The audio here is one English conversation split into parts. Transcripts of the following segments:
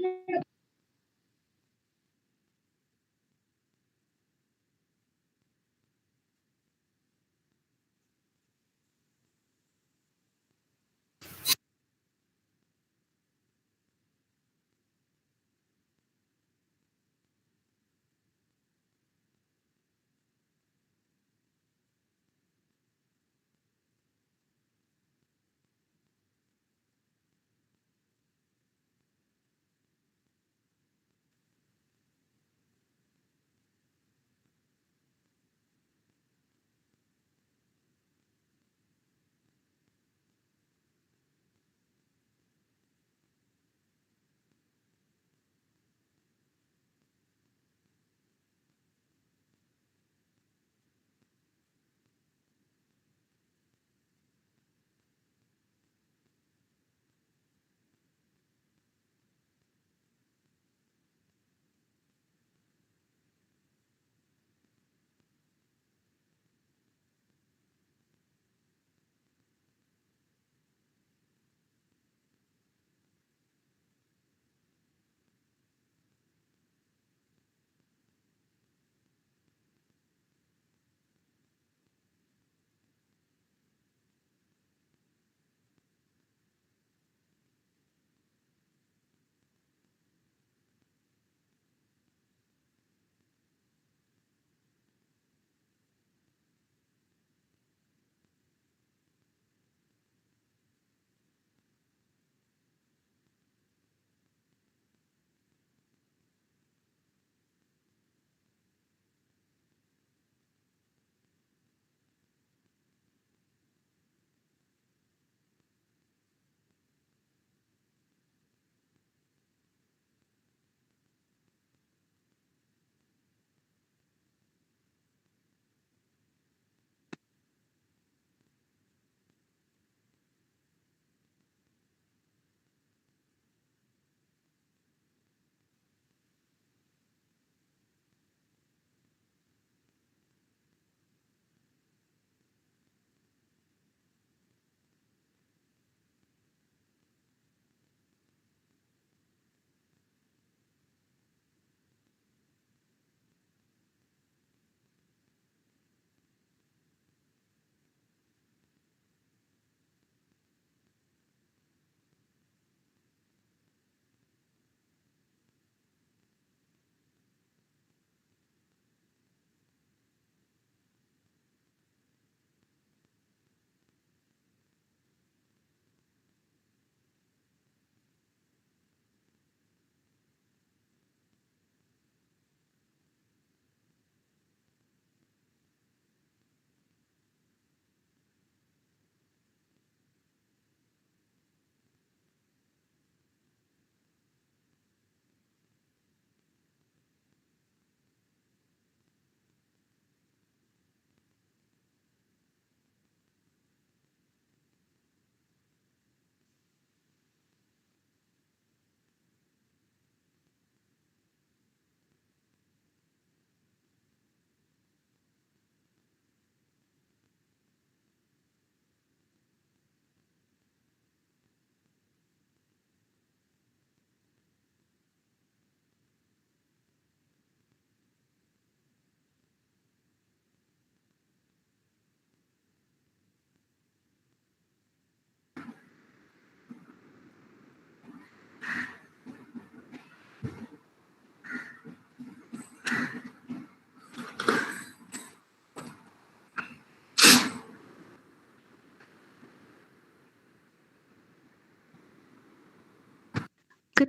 Good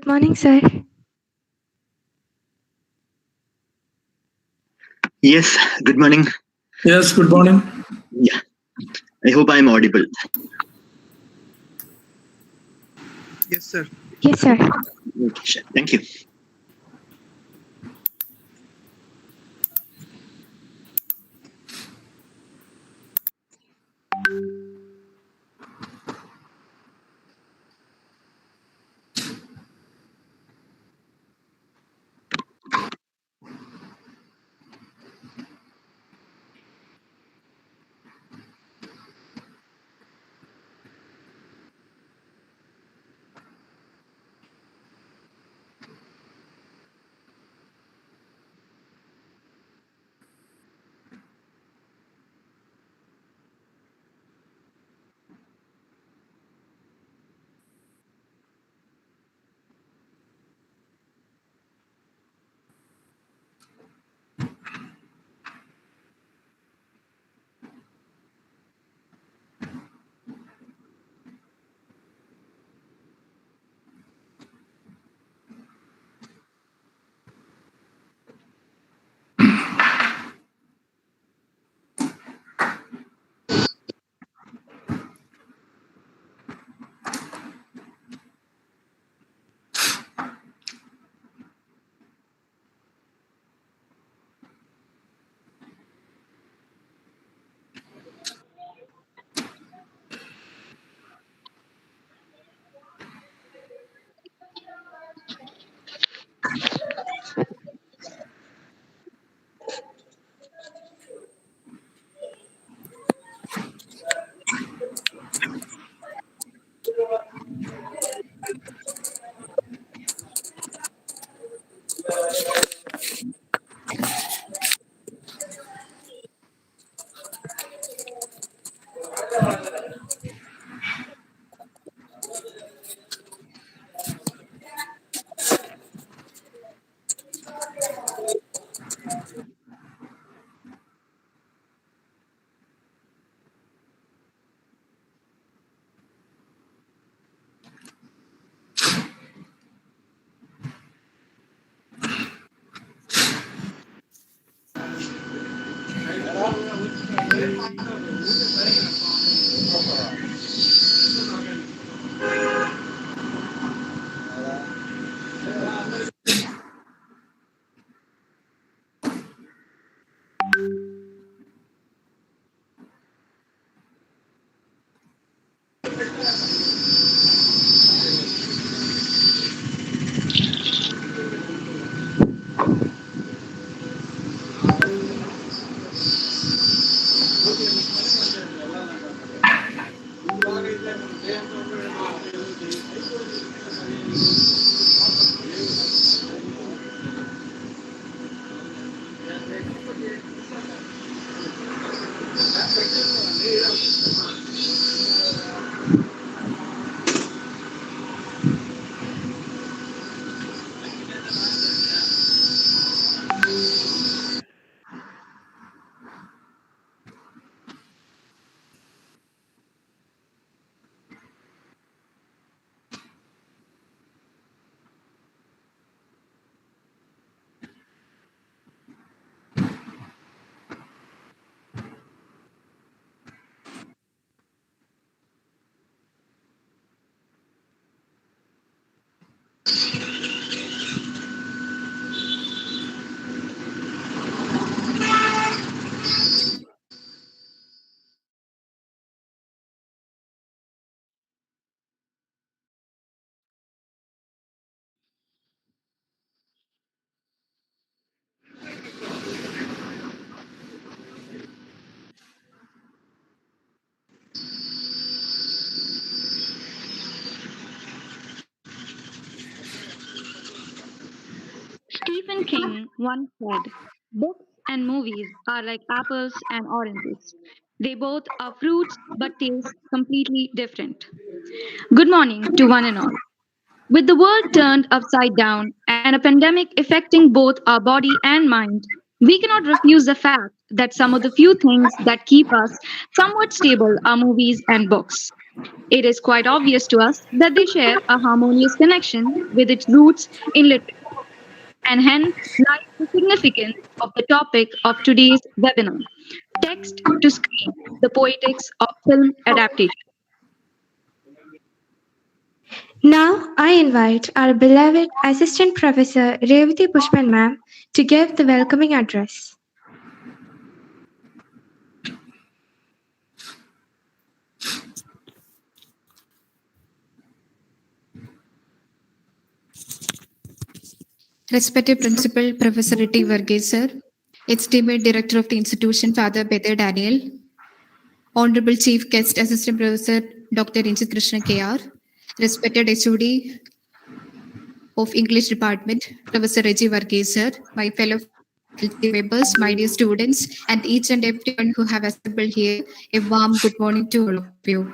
morning, sir. Yes, good morning. Yes, good morning. Yeah, I hope I'm audible. Yes, sir. Yes, sir. Okay, sure. Thank you. Stephen King once said, books and movies are like apples and oranges. They both are fruits but taste completely different. Good morning to one and all. With the world turned upside down and a pandemic affecting both our body and mind, we cannot refuse the fact that some of the few things that keep us somewhat stable are movies and books. It is quite obvious to us that they share a harmonious connection with its roots in literature, and hence lies the significance of the topic of today's webinar, text to screen, the poetics of film adaptation. Now I invite our beloved Assistant Professor Revati Pushpan ma'am to give the welcoming address. Respected Principal Professor Riti Varghese sir, esteemed Director of the institution Father Peter Daniel, Honorable Chief Guest Assistant Professor Dr. Inchit Krishna KR, respected HOD of English Department Professor Reggie Varghese sir, my fellow faculty members, my dear students, and each and everyone who have assembled here, a warm good morning to all of you.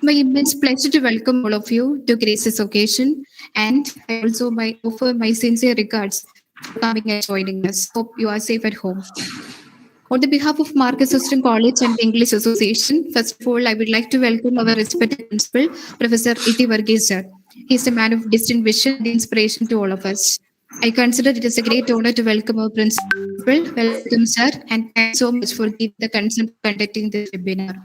My immense pleasure to welcome all of you to grace this occasion, and I also offer my sincere regards for coming and joining us. Hope you are safe at home. On the behalf of Marcus System College and the English Association, first of all, I would like to welcome our respected principal, Professor Iti Varghese sir. He is a man of distinct vision and inspiration to all of us. I consider it is a great honor to welcome our principal. Welcome, sir, and thanks so much for giving the consent for conducting this webinar.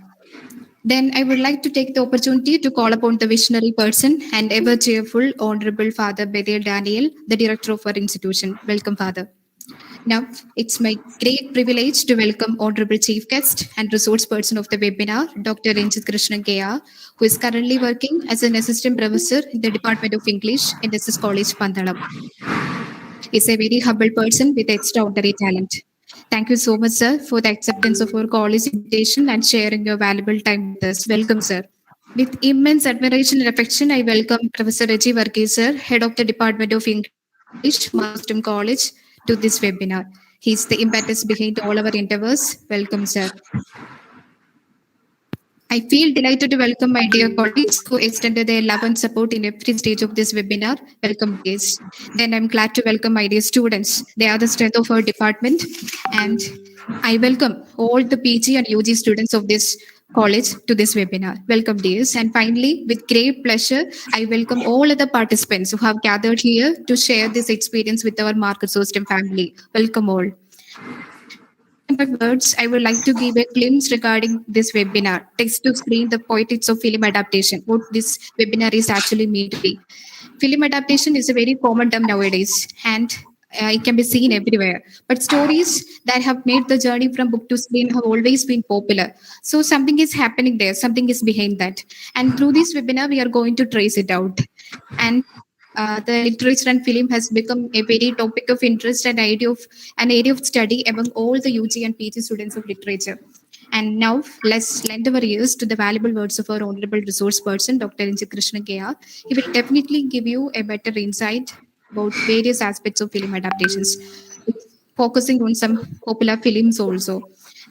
Then I would like to take the opportunity to call upon the visionary person and ever cheerful Honorable Father Bethel Daniel, the director of our institution. Welcome, Father. Now, it's my great privilege to welcome Honorable Chief Guest and resource person of the webinar, Dr. Inchit Krishnan KR, who is currently working as an assistant professor in the Department of English in SS College, Pandalam. He's a very humble person with extraordinary talent. Thank you so much, sir, for the acceptance of our college invitation and sharing your valuable time with us. Welcome, sir. With immense admiration and affection, I welcome Professor Reggie Varghese, sir, Head of the Department of English, Marsden College, to this webinar. He's the impetus behind all our endeavors. Welcome, sir. I feel delighted to welcome my dear colleagues who extended their love and support in every stage of this webinar. Welcome, guys. Then I'm glad to welcome my dear students. They are the strength of our department. And I welcome all the PG and UG students of this college to this webinar. Welcome, dears. And finally, with great pleasure, I welcome all other participants who have gathered here to share this experience with our Market System family. Welcome all. My words, I would like to give a glimpse regarding this webinar, text to screen, the poetics of film adaptation, what this webinar is actually meant to be. Film adaptation is a very common term nowadays, and it can be seen everywhere. But stories that have made the journey from book to screen have always been popular. So something is happening there, something is behind that. And through this webinar, we are going to trace it out. And the literature and film has become a very topic of interest and an area of study among all the UG and PG students of literature. And now let's lend our ears to the valuable words of our honorable resource person, Dr. Krishna KR. He will definitely give you a better insight about various aspects of film adaptations, focusing on some popular films also.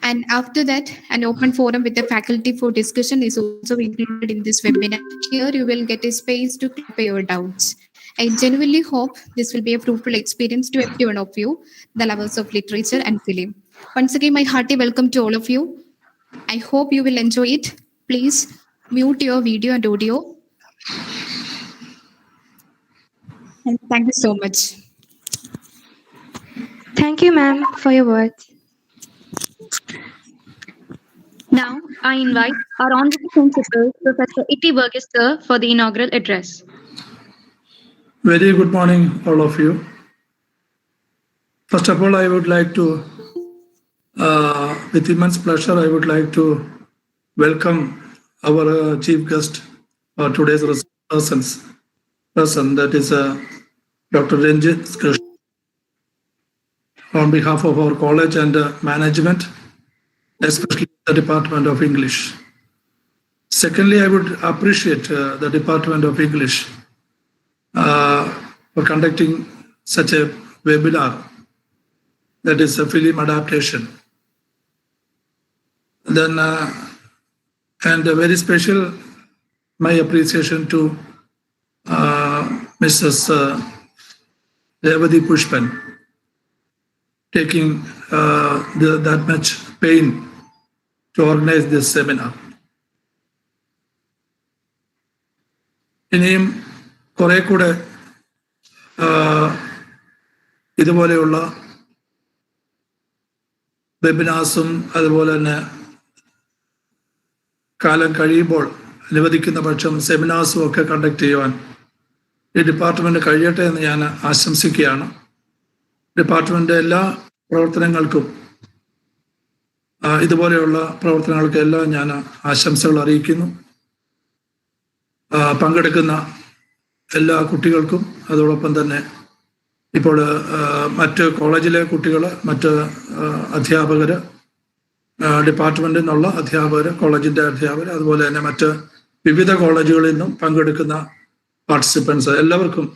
And after that, an open forum with the faculty for discussion is also included in this webinar. Here you will get a space to clarify your doubts. I genuinely hope this will be a fruitful experience to every one of you, the lovers of literature and film. Once again, my hearty welcome to all of you. I hope you will enjoy it. Please mute your video and audio. And thank you so much. Thank you, ma'am, for your words. Now, I invite our Honorable Principal, Professor Itti Burgess, sir, for the inaugural address. Very good morning, all of you. First of all, I would like to, with immense pleasure, I would like to welcome our chief guest, today's person, that is Dr. Ranjit Krishna, on behalf of our college and management, especially the Department of English. Secondly, I would appreciate the Department of English for conducting such a webinar, that is a film adaptation. Then, and a very special, my appreciation to Mrs. Revati Pushpan, taking that much pain to organize this seminar. ഇനിയും കുറെ കൂടെ ഇതുപോലെയുള്ള വെബിനാർസും അതുപോലെ തന്നെ കാലം കഴിയുമ്പോൾ അനുവദിക്കുന്ന പക്ഷം സെമിനാർസും ഒക്കെ കണ്ടക്ട് ചെയ്യുവാൻ ഈ ഡിപ്പാർട്ട്മെന്റ് കഴിയട്ടെ എന്ന് ഞാൻ ആശംസിക്കുകയാണ്. ഡിപ്പാർട്ട്മെന്റ് എല്ലാ പ്രവർത്തനങ്ങൾക്കും ഇതുപോലെയുള്ള പ്രവർത്തനങ്ങൾക്കെല്ലാം ഞാൻ ആശംസകൾ അറിയിക്കുന്നു. പങ്കെടുക്കുന്ന എല്ലാ കുട്ടികൾക്കും അതോടൊപ്പം തന്നെ ഇപ്പോൾ മറ്റ് കോളേജിലെ കുട്ടികൾ, മറ്റ് അധ്യാപകർ, ഡിപ്പാർട്ട്മെന്റിൽ നിന്നുള്ള അധ്യാപകർ, കോളേജിന്റെ അധ്യാപകർ, അതുപോലെ തന്നെ മറ്റ് വിവിധ കോളേജുകളിൽ നിന്നും പങ്കെടുക്കുന്ന പാർട്ടിസിപ്പൻസ് എല്ലാവർക്കും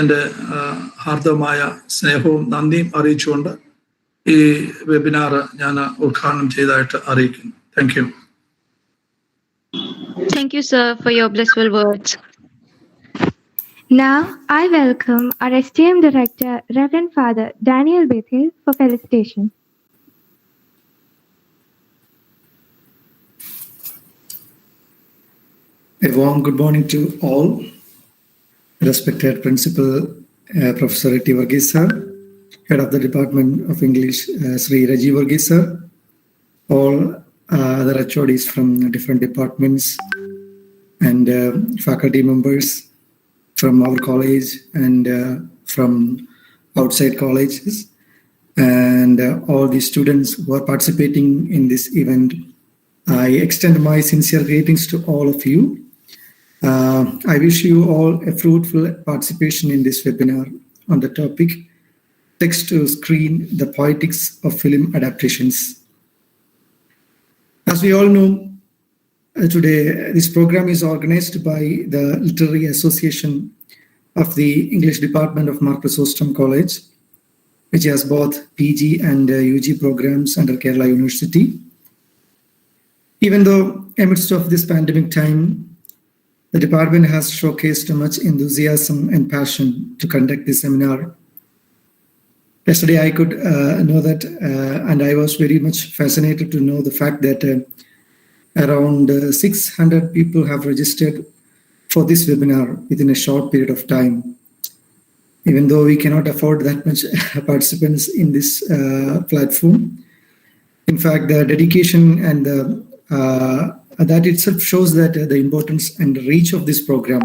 എൻ്റെ ഹാർദവമായ സ്നേഹവും നന്ദിയും അറിയിച്ചുകൊണ്ട് ഈ വെബിനാർ ഞാൻ ഉദ്ഘാടനം ചെയ്തതായിട്ട് അറിയിക്കുന്നു. Thank you. Thank you, sir, for your blissful words. Now, I welcome our esteemed director, Reverend Father Daniel Bethel, for felicitation. A warm good morning to all. Respected Principal Professor Itti Burgess sir, Head of the Department of English Sri Rajiv Burgess sir, all other HODs from different departments and faculty members from our college and from outside colleges, and all the students who are participating in this event. I extend my sincere greetings to all of you. I wish you all a fruitful participation in this webinar on the topic Text to Screen, the Poetics of Film Adaptations. As we all know, today this program is organized by the Literary Association of the English Department of CHRYSOSTOM College, which has both PG and UG programs under Kerala University. Even though amidst of this pandemic time, the department has showcased much enthusiasm and passion to conduct this seminar. Yesterday, I could know that, and I was very much fascinated to know the fact that around 600 people have registered for this webinar within a short period of time. Even though we cannot afford that much participants in this platform, in fact, the dedication and that itself shows that the importance and the reach of this program.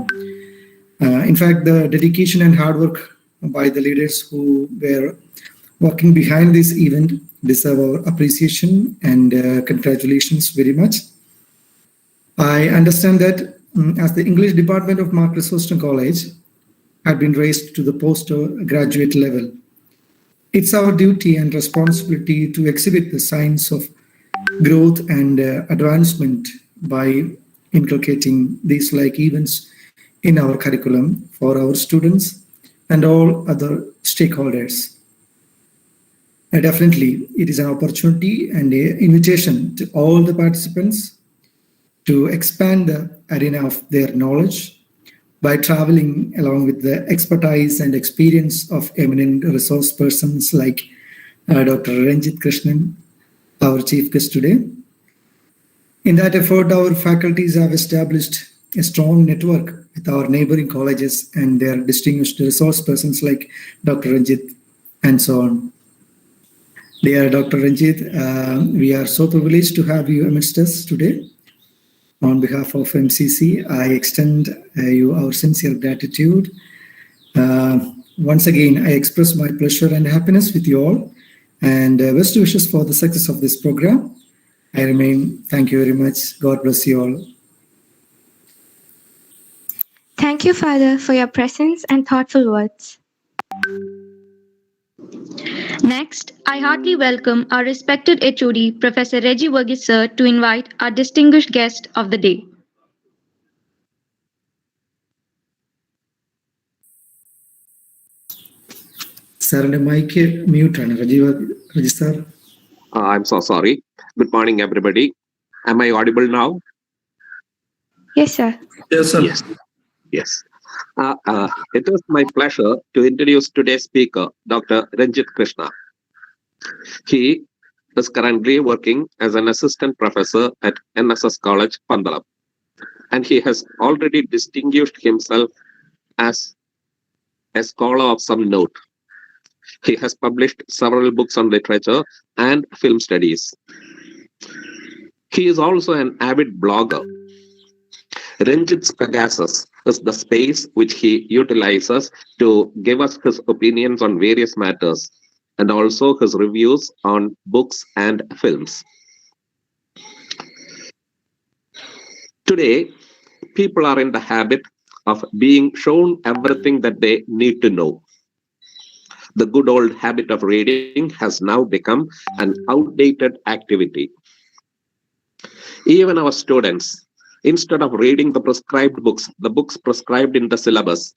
In fact, the dedication and hard work by the leaders who were working behind this event deserve our appreciation and congratulations very much. I understand that as the English Department of CHRYSOSTOM College had been raised to the postgraduate level, it's our duty and responsibility to exhibit the signs of growth and advancement by inculcating these like events in our curriculum for our students and all other stakeholders. Definitely, it is an opportunity and an invitation to all the participants to expand the arena of their knowledge by traveling along with the expertise and experience of eminent resource persons like Dr. Ranjit Krishnan, our chief guest today. In that effort, our faculties have established a strong network with our neighboring colleges and their distinguished resource persons like Dr. Ranjit and so on. Dear Dr. Ranjit, we are so privileged to have you amidst us today. On behalf of MCC, I extend you our sincere gratitude. Once again, I express my pleasure and happiness with you all and best wishes for the success of this program. I remain. Thank you very much. God bless you all. Thank you, Father, for your presence and thoughtful words. Next, I heartily welcome our respected HOD, Professor Reggie Verghese sir, to invite our distinguished guest of the day. Sir, mic mute ആണ് Raji sir. I'm so sorry. Good morning, everybody. Am I audible now? Yes, sir. Yes, sir. Yes. Yes. It is my pleasure to introduce today's speaker, Dr. Ranjit Krishna. He is currently working as an assistant professor at NSS College, Pandalam, and he has already distinguished himself as a scholar of some note. He has published several books on literature and film studies. He is also an avid blogger. Ranjit's Pegasus is the space which he utilizes to give us his opinions on various matters and also his reviews on books and films. Today, people are in the habit of being shown everything that they need to know. The good old habit of reading has now become an outdated activity. Even our students, instead of reading the prescribed books, the books prescribed in the syllabus,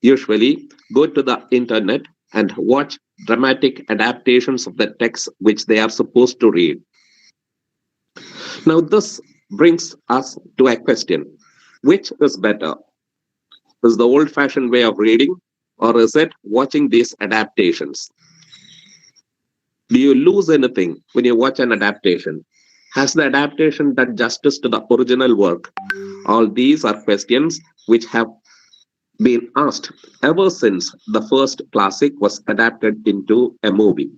usually go to the internet and watch dramatic adaptations of the text which they are supposed to read. Now, this brings us to a question. Which is better? Is the old-fashioned way of reading, or is it watching these adaptations? Do you lose anything when you watch an adaptation? Has the adaptation done justice to the original work? All these are questions which have been asked ever since the first classic was adapted into a movie.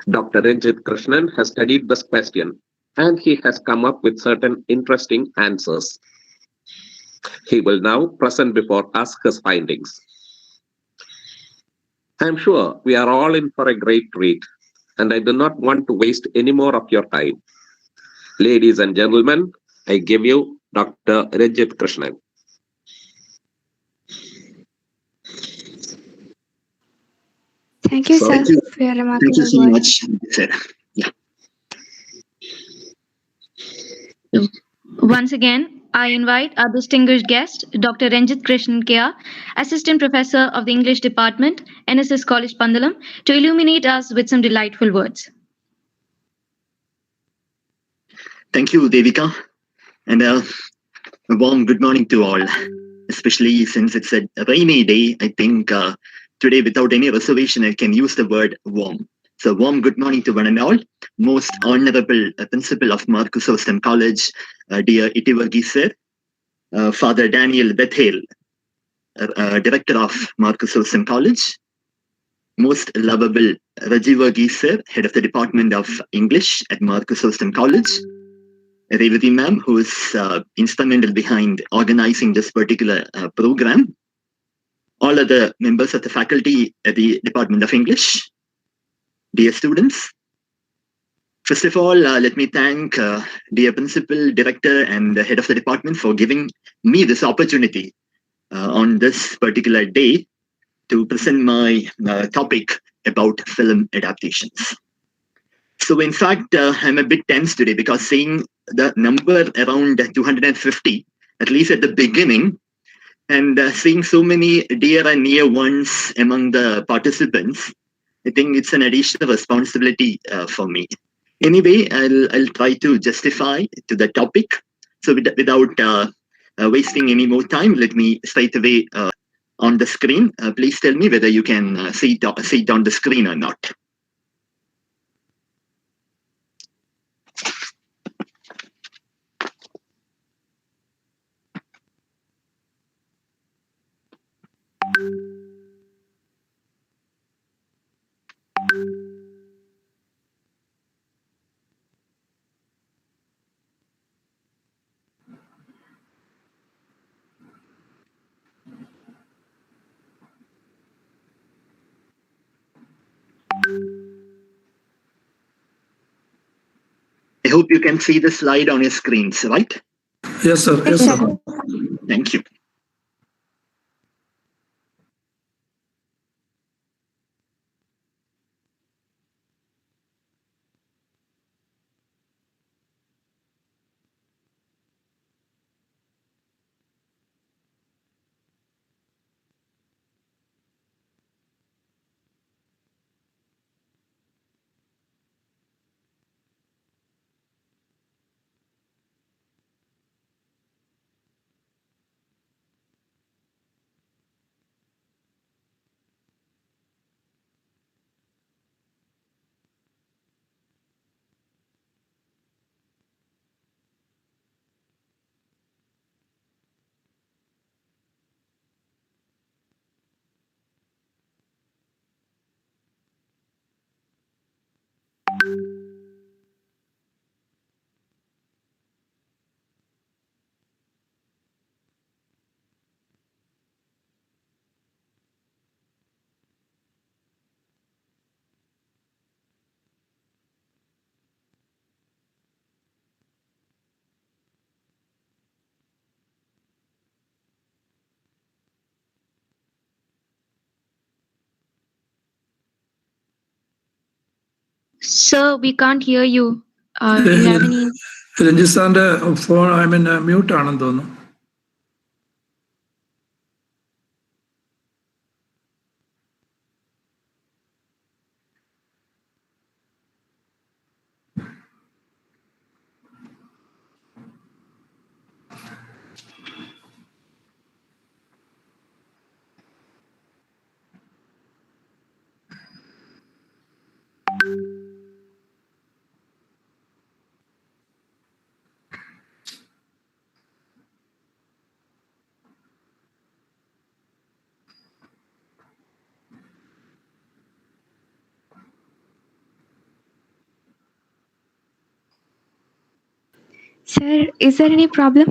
Dr. Ranjit Krishnan has studied this question and he has come up with certain interesting answers. He will now present before us his findings. I'm sure we are all in for a great treat, and I do not want to waste any more of your time. Ladies and gentlemen, I give you Dr. Ranjit Krishnan. Thank you, sir, Thank you. for your Thank remarkable you so words. much, sir. Yeah. Once again, I invite our distinguished guest, Dr. Ranjit Krishnan Kea, Assistant Professor of the English Department, NSS College, Pandalam, to illuminate us with some delightful words. Thank you, Devika. And a warm good morning to all, especially since it's a rainy day. I think today, without any reservation, I can use the word warm. So warm good morning to one and all. Most honorable principal of CHRYSOSTOM College, dear Iti Verghese sir, Father Daniel Bethel, director of CHRYSOSTOM College, most lovable Reggie Verghese sir, head of the Department of English at CHRYSOSTOM College, Revati ma'am, who is instrumental behind organizing this particular program, all other members of the faculty at the Department of English, dear students. First of all, let me thank dear principal, director, and the head of the department for giving me this opportunity on this particular day to present my topic about film adaptations. So in fact, I'm a bit tense today because seeing the number around 250, at least at the beginning, and seeing so many dear and near ones among the participants, I think it's an additional responsibility for me. Anyway, I'll try to justify to the topic. So without wasting any more time, let me straight away on the screen. Please tell me whether you can see it on the screen or not. I hope you can see the slide on your screens, right? Yes, sir. Yes, sir. Thank you. Sir, we can't hear you. Do you have any? Ranjith സാറിന്റെ phone mute ആണെന്ന് തോന്നുന്നു. Sir, is there any problem?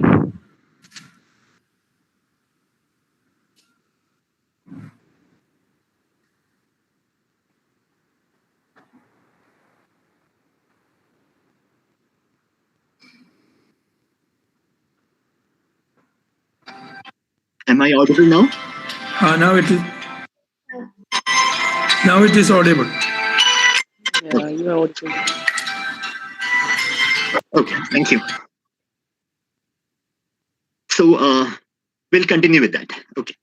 Am I audible now? Now it is audible. Yeah, you are audible. Okay, thank you. So we'll continue with that. Okay.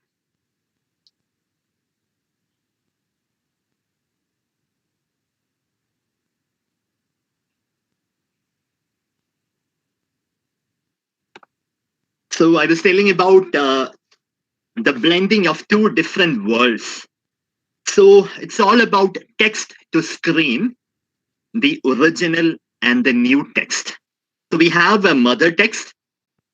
So I was telling about the blending of two different worlds. So it's all about text to screen, the original and the new text. So we have a mother text.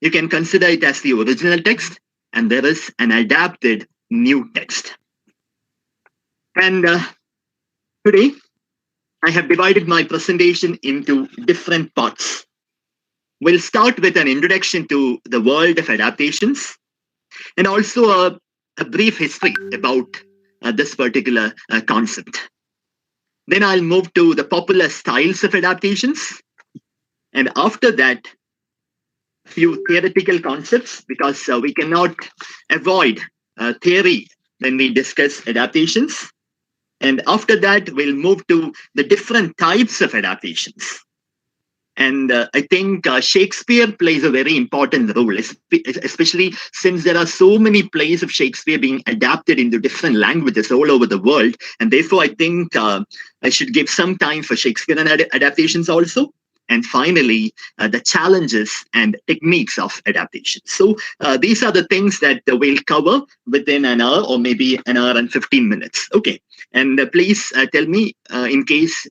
You can consider it as the original text, and there is an adapted new text. And today, I have divided my presentation into different parts. We'll start with an introduction to the world of adaptations and also a brief history about this particular concept. Then I'll move to the popular styles of adaptations. And after that, few theoretical concepts, because we cannot avoid theory when we discuss adaptations. And after that, we'll move to the different types of adaptations. And I think Shakespeare plays a very important role, especially since there are so many plays of Shakespeare being adapted into different languages all over the world. And therefore, I think I should give some time for Shakespearean adaptations also. And finally, the challenges and techniques of adaptation. So these are the things that we'll cover within an hour or maybe an hour and 15 minutes. Okay. And please tell me in case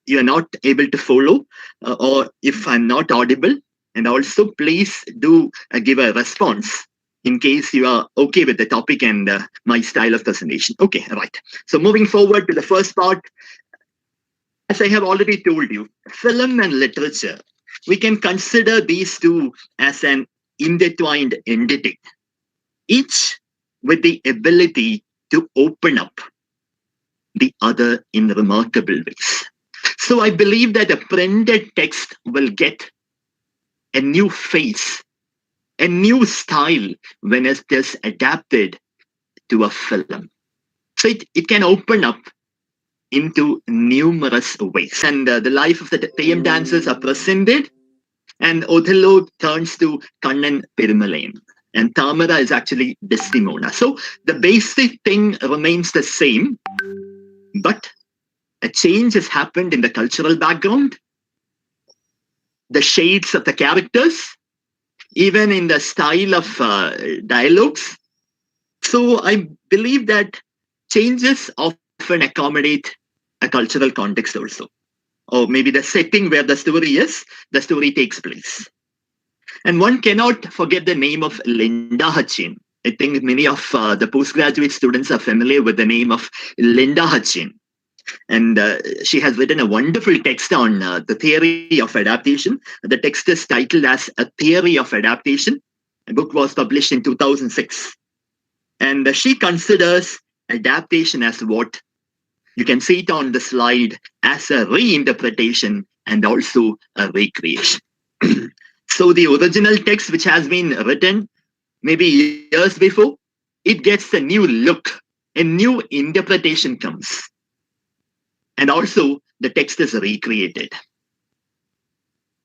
you are not able to follow or if I'm not audible. And also, please do give a response in case you are okay with the topic and my style of presentation. Okay, right. So moving forward to the first part, as I have already told you, film and literature, we can consider these two as an intertwined entity, each with the ability to open up the other in remarkable ways. So I believe that a printed text will get a new face, a new style when it is adapted to a film. So it can open up into numerous ways. And the life of the Theyyam dancers are presented, and Othello turns to Kannan Perumalayan, and Tamara is actually Desdemona. So the basic thing remains the same, but a change has happened in the cultural background, the shades of the characters, even in the style of dialogues. So I believe that changes often accommodate a cultural context also, or maybe the setting where the story takes place. And one cannot forget the name of Linda Hutchin. I think many of the postgraduate students are familiar with the name of Linda Hutchin. And she has written a wonderful text on the theory of adaptation. The text is titled as A Theory of Adaptation. The book was published in 2006. And she considers adaptation as what you can see it on the slide as a reinterpretation and also a recreation. So the original text, which has been written maybe years before, it gets a new look, a new interpretation comes. And also the text is recreated.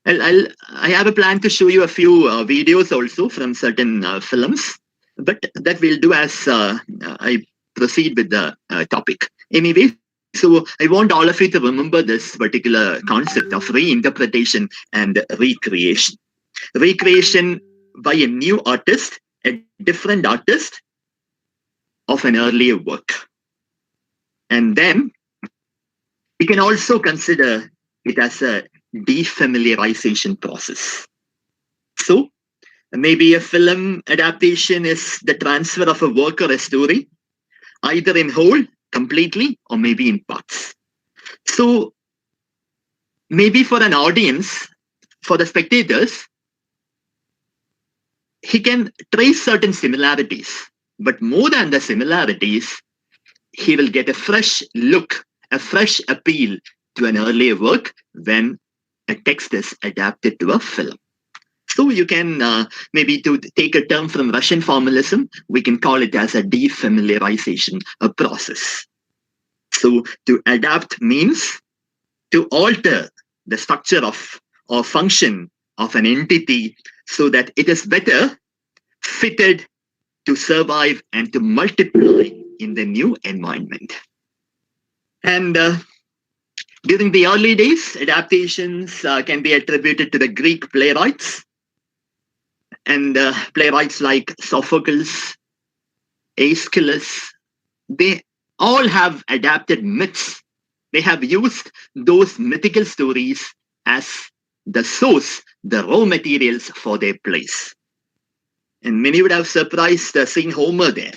I have a plan to show you a few videos also from certain films, but that we'll do as I proceed with the topic. Anyway, so I want all of you to remember this particular concept of reinterpretation and recreation. Recreation by a new artist, a different artist of an earlier work. And then we can also consider it as a defamiliarization process. So maybe a film adaptation is the transfer of a work or a story, either in whole, completely, or maybe in parts. So maybe for an audience, for the spectators, he can trace certain similarities, but more than the similarities, he will get a fresh look, a fresh appeal to an earlier work when a text is adapted to a film. So you can maybe to take a term from Russian formalism, we can call it as a defamiliarization process. So to adapt means to alter the structure of or function of an entity so that it is better fitted to survive and to multiply in the new environment. And during the early days, adaptations can be attributed to the Greek playwrights. And playwrights like Sophocles, Aeschylus, they all have adapted myths. They have used those mythical stories as the source, the raw materials for their plays. And many would have surprised seeing Homer there.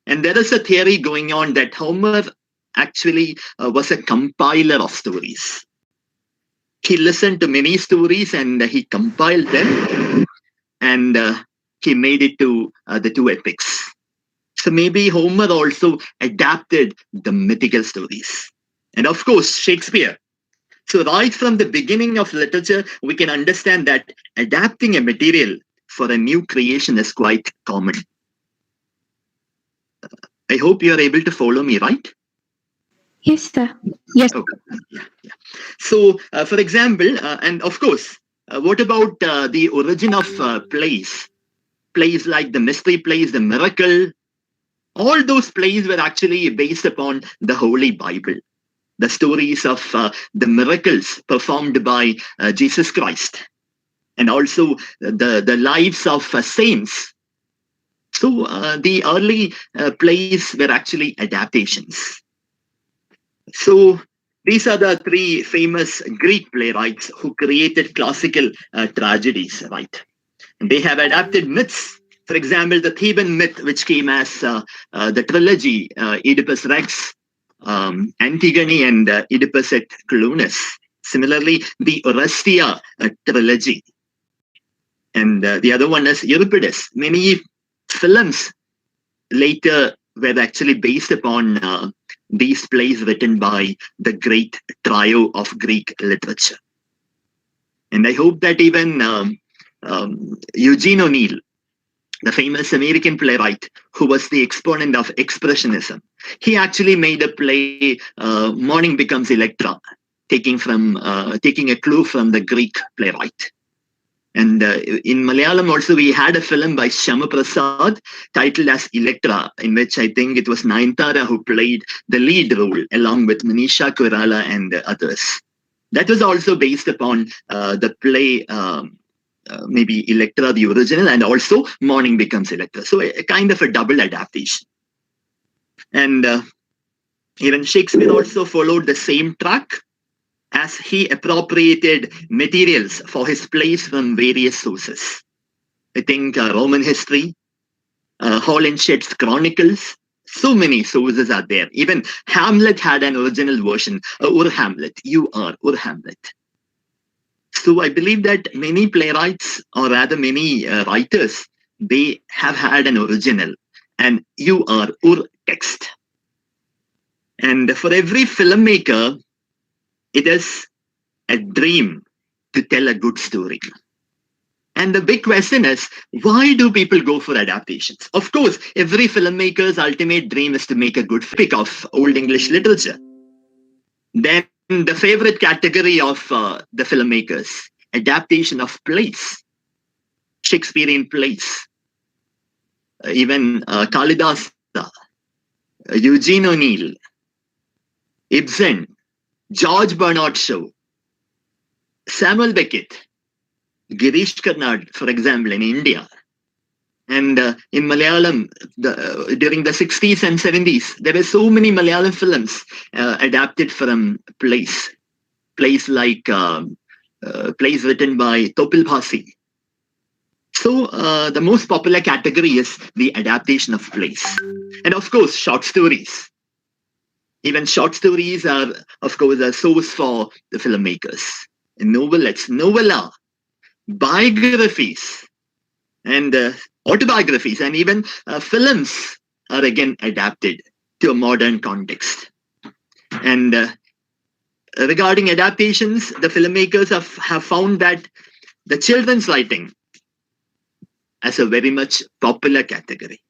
And there is a theory going on that Homer actually was a compiler of stories. He listened to many stories and he compiled them, and he made it to the two epics. So maybe Homer also adapted the mythical stories. And of course, Shakespeare. So right from the beginning of literature, we can understand that adapting a material for a new creation is quite common. I hope you are able to follow me, right? Yes, sir. Yes. Okay. Yeah. So, for example, and of course, what about the origin of plays? Plays like the mystery plays, the miracle, all those plays were actually based upon the Holy Bible. The stories of the miracles performed by Jesus Christ, and also the lives of saints. So the early plays were actually adaptations. So these are the three famous Greek playwrights who created classical tragedies, right? And they have adapted myths. For example, the Theban myth, which came as the trilogy Oedipus Rex, Antigone, and Oedipus et Clunus. Similarly, the Orestia trilogy. And the other one is Euripides. Many films later were actually based upon these plays written by the great trio of Greek literature. And I hope that even Eugene O'Neill, the famous American playwright who was the exponent of Expressionism, he actually made a play, Morning Becomes Electra, taking a clue from the Greek playwright. And in Malayalam also, we had a film by Shama Prasad titled as Electra, in which I think it was Nayanthara who played the lead role along with Manisha Koirala and others. That was also based upon the play, maybe Electra, the original, and also Morning Becomes Electra. So a kind of a double adaptation. And even Shakespeare also followed the same track, as he appropriated materials for his plays from various sources. I think Roman history, Holinshed's Chronicles, so many sources are there. Even Hamlet had an original version, Ur Hamlet, Ur Hamlet. So I believe that many playwrights, or rather many writers, they have had an original, and Ur text. And for every filmmaker, it is a dream to tell a good story. And the big question is, why do people go for adaptations? Of course, every filmmaker's ultimate dream is to make a good pick of Old English literature. Then the favorite category of the filmmakers, adaptation of plays, Shakespearean plays, even Kalidas, Eugene O'Neill, Ibsen, George Bernard Shaw, Samuel Beckett, Girish Karnad, for example, in India. And in Malayalam, during the 60s and 70s, there were so many Malayalam films adapted from plays. Plays like plays written by Topil Bhasi. So the most popular category is the adaptation of plays. And of course, short stories. Even short stories are, of course, a source for the filmmakers. Novelettes, novella, biographies, and autobiographies, and even films are again adapted to a modern context. And regarding adaptations, the filmmakers have found that the children's writing as a very much popular category.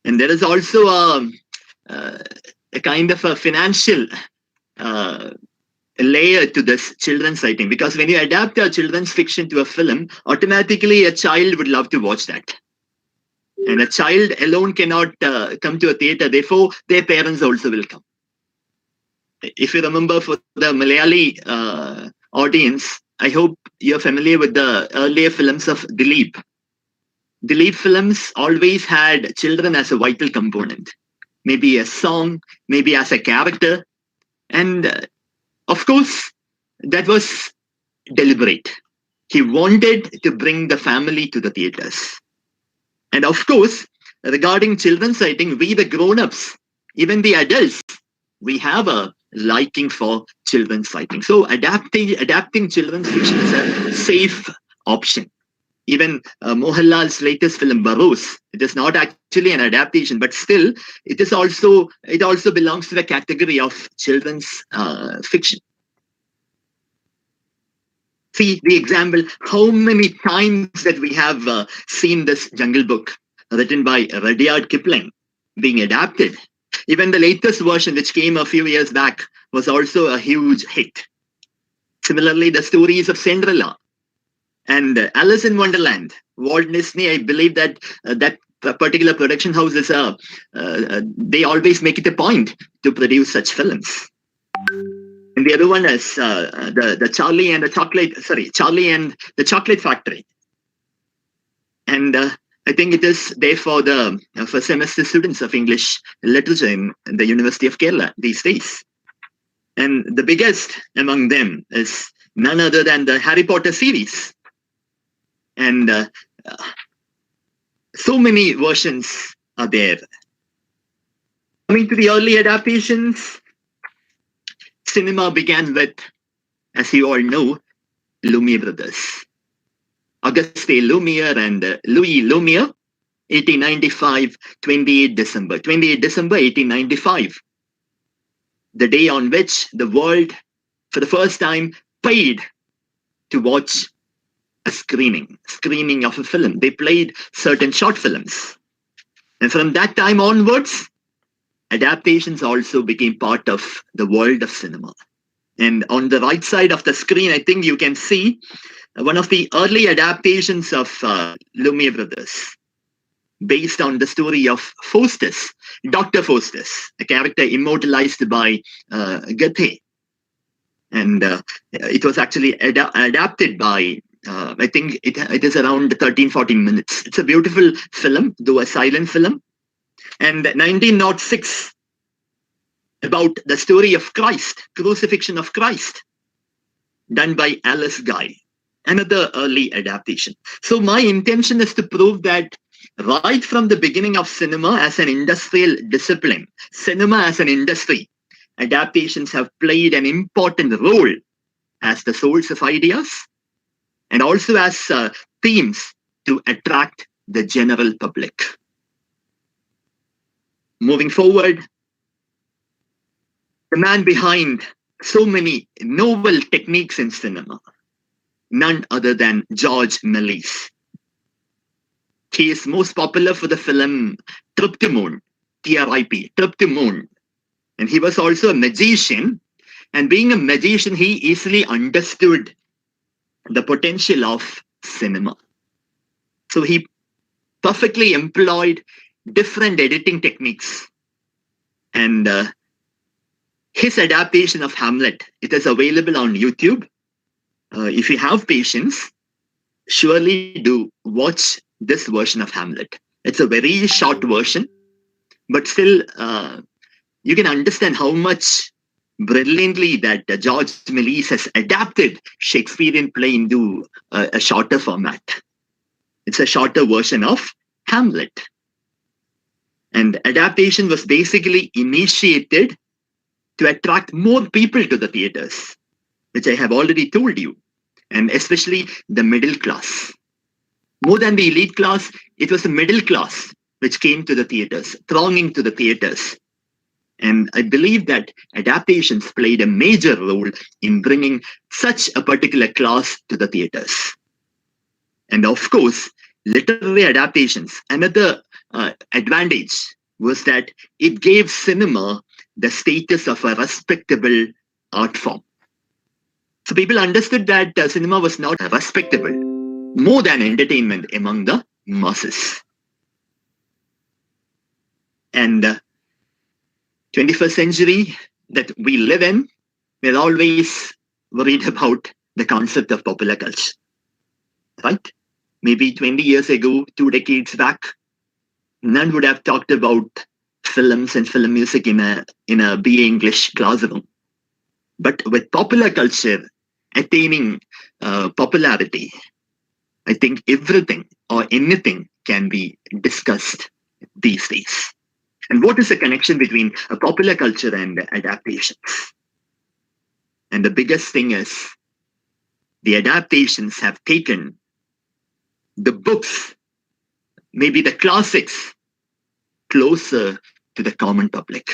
And there is also a kind of a financial layer to this children's writing, because when you adapt a children's fiction to a film, automatically a child would love to watch that. And a child alone cannot come to a theater, therefore their parents also will come. If you remember, for the Malayali audience, I hope you're familiar with the earlier films of Dileep. Dileep films always had children as a vital component, maybe a song, maybe as a character. And of course, that was deliberate. He wanted to bring the family to the theaters. And of course, regarding children's writing, we the grown-ups, even the adults, we have a liking for children's writing. So adapting children's fiction is a safe option. Even Mohanlal's latest film, Baroos, it is not actually an adaptation, but still, it also belongs to the category of children's fiction. See the example, how many times that we have seen this Jungle Book written by Rudyard Kipling being adapted Even the latest version, which came a few years back, was also a huge hit. Similarly, the stories of Cinderella and Alice in Wonderland, Walt Disney, I believe that that particular production house is they always make it a point to produce such films. And the other one is the Charlie and the Chocolate Factory. And I think it is there for the first semester students of English literature in the University of Kerala these days. And the biggest among them is none other than the Harry Potter series. And so many versions are there. Coming to the early adaptations, cinema began with, as you all know, Lumiere brothers. Auguste Lumiere and Louis Lumiere, 1895, 28 December 1895. The day on which the world, for the first time, paid to watch a screening of a film. They played certain short films. And from that time onwards, adaptations also became part of the world of cinema. And on the right side of the screen, I think you can see one of the early adaptations of Lumiere brothers, based on the story of Faustus, Dr. Faustus, a character immortalized by Goethe. And it was actually adapted by, I think it is around 13-14 minutes. It's a beautiful film, though a silent film. And 1906, about the story of Christ, crucifixion of Christ, done by Alice Guy, another early adaptation. So my intention is to prove that right from the beginning of cinema as an industrial discipline, cinema as an industry, adaptations have played an important role as the source of ideas and also as themes to attract the general public. Moving forward, the man behind so many novel techniques in cinema, none other than George Méliès. He is most popular for the film Trip to Moon, TRIP, Trip to Moon. And he was also a magician. And being a magician, he easily understood the potential of cinema. So he perfectly employed different editing techniques. And his adaptation of Hamlet, it is available on YouTube. If you have patience, surely do watch this version of Hamlet. It's a very short version, but still you can understand how much brilliantly that George Méliès has adapted Shakespearean play into a shorter format. It's a shorter version of Hamlet. And adaptation was basically initiated to attract more people to the theaters, which I have already told you, and especially the middle class. More than the elite class, it was the middle class which came to the theaters, thronging to the theaters. And I believe that adaptations played a major role in bringing such a particular class to the theaters. And of course, literary adaptations, another advantage was that it gave cinema the status of a respectable art form. So people understood that cinema was not respectable, more than entertainment among the masses. And 21st century that we live in, we're always worried about the concept of popular culture, right? Maybe 20 years ago, 2 decades back, none would have talked about films and film music in a BA English classroom. But with popular culture attaining popularity, I think everything or anything can be discussed these days. And what is the connection between a popular culture and adaptations? And the biggest thing is the adaptations have taken the books, maybe the classics, closer to the common public.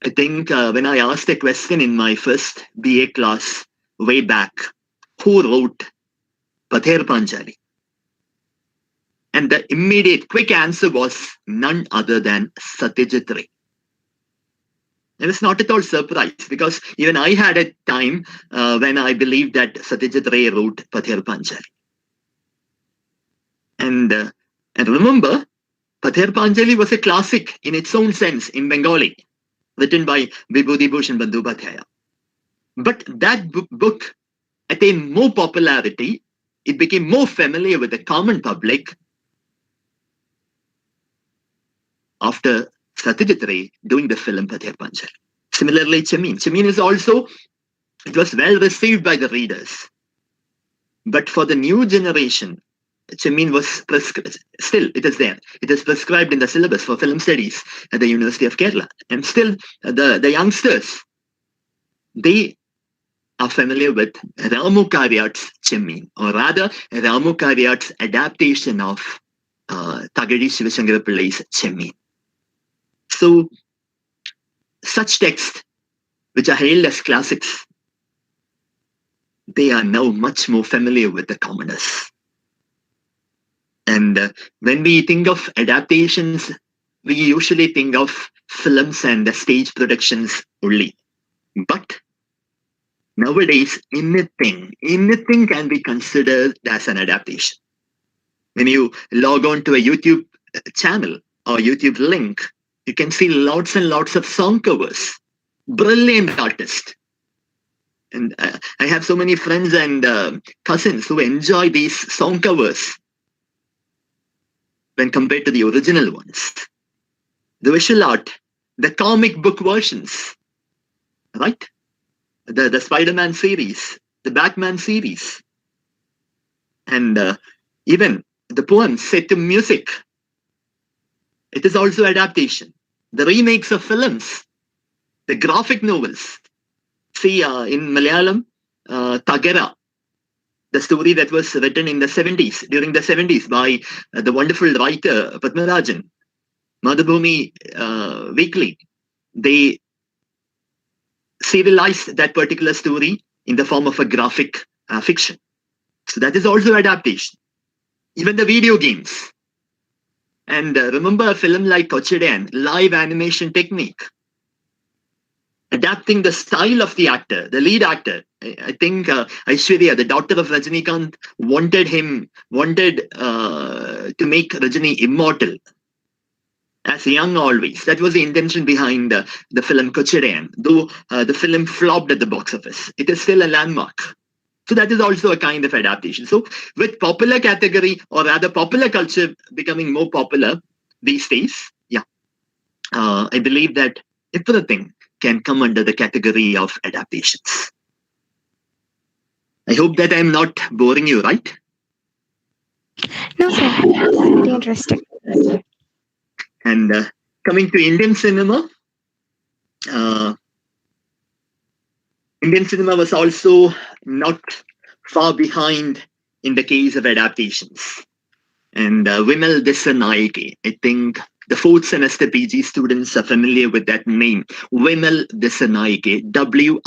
I think when I asked a question in my first BA class way back, who wrote Pather Panchali? And the immediate quick answer was none other than Satyajit Ray. I was not at all surprised because even I had a time when I believed that Satyajit Ray wrote Pather Panchali. And remember, Pather Panchali was a classic in its own sense in Bengali, written by Vibhuti Bhushan Bandyopadhyaya. But that book attained more popularity, it became more familiar with the common public after Satyajit Ray doing the film Pather Panchali. Similarly, Chameen is also, it was well received by the readers. But for the new generation, Chameen was still, it is there. It is prescribed in the syllabus for film studies at the University of Kerala. And still, the youngsters, they are familiar with Ramu Karyat's Chameen, or rather, Ramu Karyat's adaptation of Thagadi Shivashankara Pillai's Chameen. So, such texts, which are hailed as classics, they are now much more familiar with the commoners. And when we think of adaptations, we usually think of films and the stage productions only. But nowadays, anything can be considered as an adaptation. When you log on to a YouTube channel or YouTube link, you can see lots and lots of song covers. Brilliant artists. And I have so many friends and cousins who enjoy these song covers when compared to the original ones. The visual art, the comic book versions, right? The Spider-Man series, the Batman series, and even the poems set to music. It is also adaptation. The remakes of films, the graphic novels. See, in Malayalam, Tagara, the story that was written in the 70s, during the 70s by the wonderful writer Padmarajan, Madhubhumi Weekly, they serialized that particular story in the form of a graphic fiction. So that is also adaptation. Even the video games. And remember a film like Kochidan, live animation technique. Adapting the style of the actor, the lead actor. I think Aishwarya, the daughter of Rajinikanth, wanted to make Rajini immortal, as young always. That was the intention behind the film Kochidan. Though the film flopped at the box office, it is still a landmark. So that is also a kind of adaptation. So with popular category, or rather popular culture becoming more popular these days, I believe that everything can come under the category of adaptations. I hope that I'm not boring you, right? No, sir. Very interesting. And coming to Indian cinema, Indian cinema was also not far behind in the case of adaptations. And Vimal Dissanayake, I think the fourth semester PG students are familiar with that name. Vimal Dissanayake, Wimal,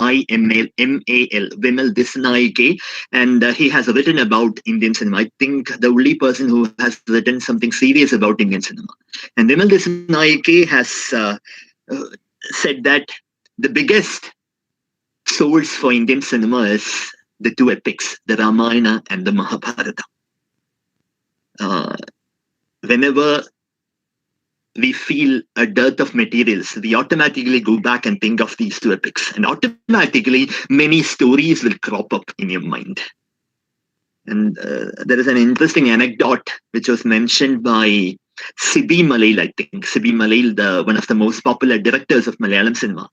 Vimal Dissanayake. And he has written about Indian cinema. I think the only person who has written something serious about Indian cinema. And Vimal Dissanayake has said that the biggest source for Indian cinema is the two epics, the Ramayana and the Mahabharata. Whenever we feel a dearth of materials, we automatically go back and think of these two epics, and automatically many stories will crop up in your mind. And there is an interesting anecdote which was mentioned by Sibi Malail, I think. Sibi Malail, one of the most popular directors of Malayalam cinema.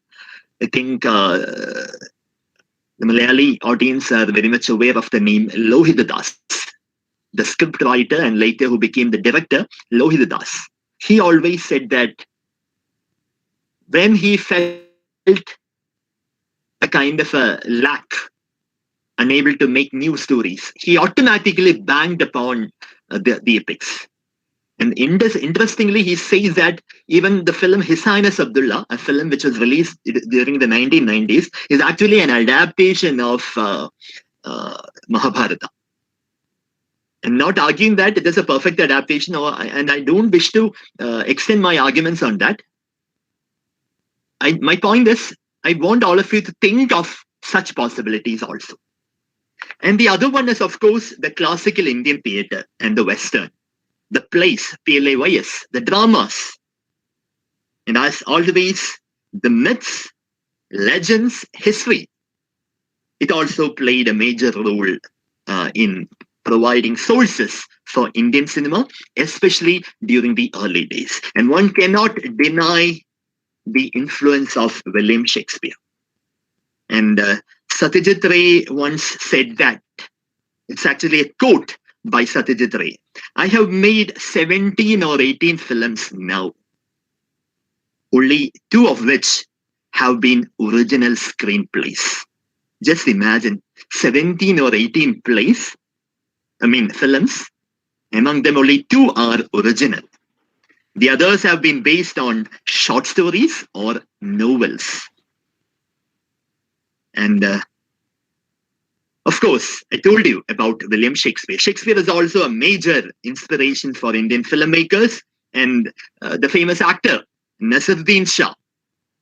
I think the Malayali audience are very much aware of the name Lohita Das, the script writer and later who became the director, Lohita Das. He always said that when he felt a kind of a lack, unable to make new stories, he automatically banged upon the epics. And interestingly, he says that even the film His Highness Abdullah, a film which was released during the 1990s, is actually an adaptation of Mahabharata. I'm not arguing that it is a perfect adaptation, and I don't wish to extend my arguments on that. My point is, I want all of you to think of such possibilities also. And the other one is, of course, the classical Indian theatre and the Western, the plays, PLAYS, the dramas. And as always, the myths, legends, history. It also played a major role in providing sources for Indian cinema, especially during the early days. And one cannot deny the influence of William Shakespeare. And Satyajit Ray once said that, it's actually a quote by Satyajit Ray, I have made 17 or 18 films now, only 2 of which have been original screenplays. Just imagine, 17 or 18 films, among them only 2 are original. The others have been based on short stories or novels. And of course, I told you about William Shakespeare. Shakespeare is also a major inspiration for Indian filmmakers. And the famous actor, Naseeruddin Shah,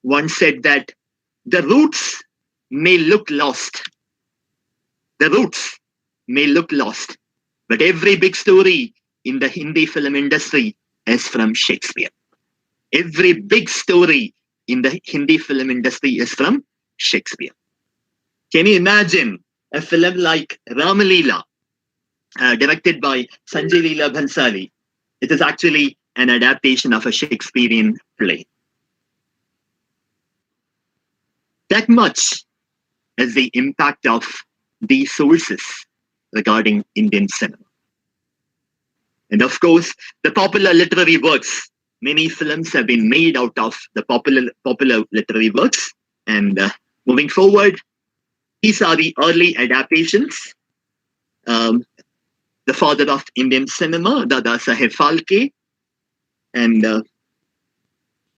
once said that the roots may look lost. The roots may look lost. But every big story in the Hindi film industry is from Shakespeare. Every big story in the Hindi film industry is from Shakespeare. Can you imagine a film like Ramalila, directed by Sanjay Leela Bhansali? It is actually an adaptation of a Shakespearean play. That much is the impact of these sources regarding Indian cinema. And of course, the popular literary works. Many films have been made out of the popular literary works. And moving forward, these are the early adaptations. The father of Indian cinema, Dada Saheb Phalke. And